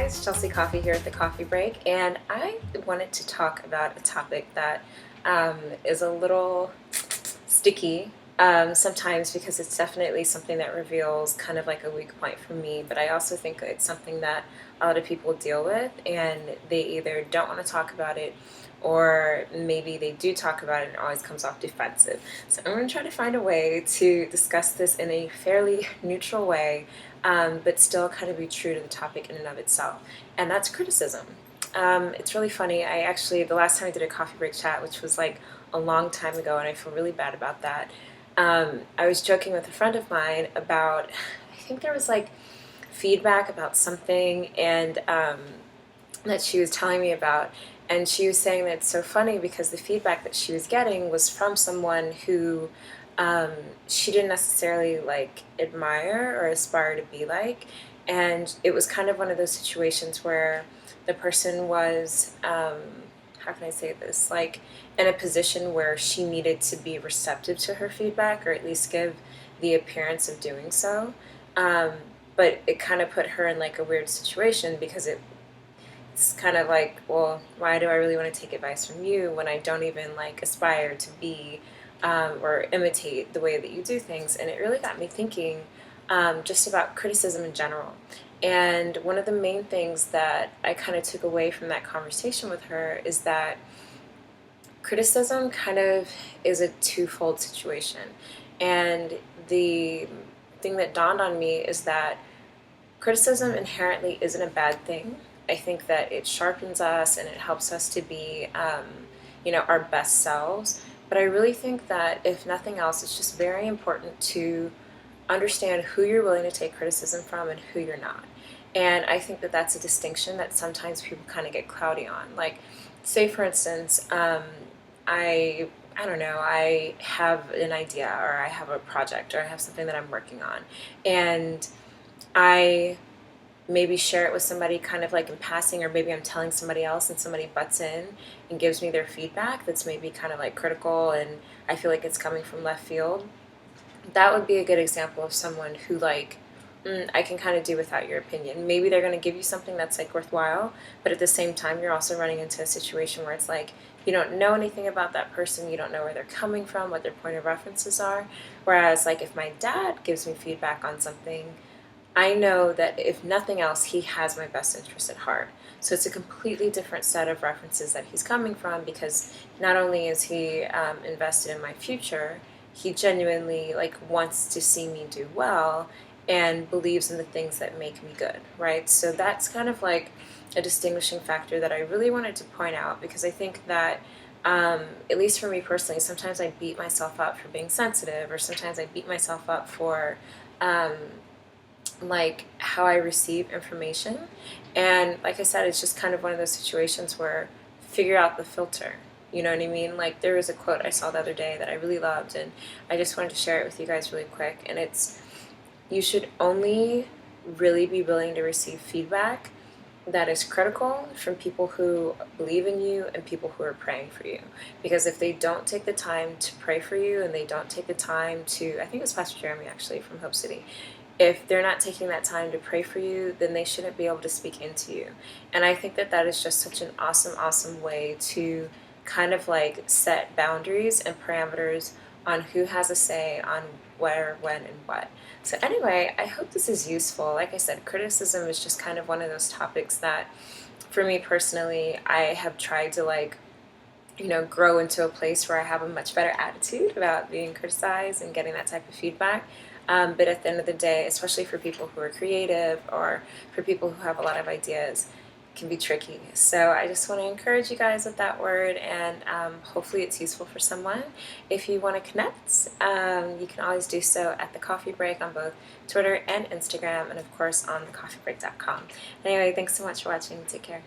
guys, Chelsea Coffey here at the Coffee Break, and I wanted to talk about a topic that is a little sticky sometimes because it's definitely something that reveals kind of like a weak point for me, but I also think it's something that a lot of people deal with and they either don't want to talk about it or maybe they do talk about it and it always comes off defensive. So I'm going to try to find a way to discuss this in a fairly neutral way, but still kind of be true to the topic in and of itself, and that's criticism. It's really funny. The last time I did a coffee break chat, which was like a long time ago, and I feel really bad about that. I was joking with a friend of mine about, I think there was like feedback about something, and that she was telling me about. And she was saying that it's so funny because the feedback that she was getting was from someone who she didn't necessarily like admire or aspire to be like. And it was kind of one of those situations where the person was, how can I say this, like in a position where she needed to be receptive to her feedback or at least give the appearance of doing so. Um, but it kind of put her in like a weird situation because it's kind of like, well, why do I really want to take advice from you when I don't even like aspire to be or imitate the way that you do things? And it really got me thinking just about criticism in general. And one of the main things that I kind of took away from that conversation with her is that criticism kind of is a twofold situation. And the thing that dawned on me is that criticism inherently isn't a bad thing. I think that it sharpens us and it helps us to be, our best selves. But I really think that if nothing else, it's just very important to understand who you're willing to take criticism from and who you're not. And I think that that's a distinction that sometimes people kind of get cloudy on. Like, say for instance, I don't know, I have an idea or I have a project or I have something that I'm working on, and I maybe share it with somebody kind of like in passing, or maybe I'm telling somebody else and somebody butts in and gives me their feedback that's maybe kind of like critical and I feel like it's coming from left field. That would be a good example of someone who like, I can kind of do without your opinion. Maybe they're going to give you something that's like worthwhile, but at the same time you're also running into a situation where it's like you don't know anything about that person, you don't know where they're coming from, what their point of references are. Whereas like if my dad gives me feedback on something, I know that if nothing else, he has my best interest at heart. So it's a completely different set of references that he's coming from, because not only is he invested in my future, he genuinely like wants to see me do well and believes in the things that make me good, right? So that's kind of like a distinguishing factor that I really wanted to point out, because I think that at least for me personally, sometimes I beat myself up for being sensitive, or sometimes I beat myself up for um, like how I receive information. And like I said, it's just kind of one of those situations where figure out the filter. You know what I mean? Like there was a quote I saw the other day that I really loved, and I just wanted to share it with you guys really quick. And it's, you should only really be willing to receive feedback that is critical from people who believe in you and people who are praying for you. Because if they don't take the time to pray for you and they don't take the time to, I think it was Pastor Jeremy actually from Hope City, if they're not taking that time to pray for you, then they shouldn't be able to speak into you. And I think that that is just such an awesome, awesome way to kind of like set boundaries and parameters on who has a say on where, when, and what. So anyway, I hope this is useful. Like I said, criticism is just kind of one of those topics that, for me personally, I have tried to like, grow into a place where I have a much better attitude about being criticized and getting that type of feedback. But at the end of the day, especially for people who are creative or for people who have a lot of ideas, it can be tricky. So I just want to encourage you guys with that word, and hopefully it's useful for someone. If you want to connect, you can always do so at The Coffee Break on both Twitter and Instagram, and of course on thecoffeebreak.com. Anyway, thanks so much for watching. Take care.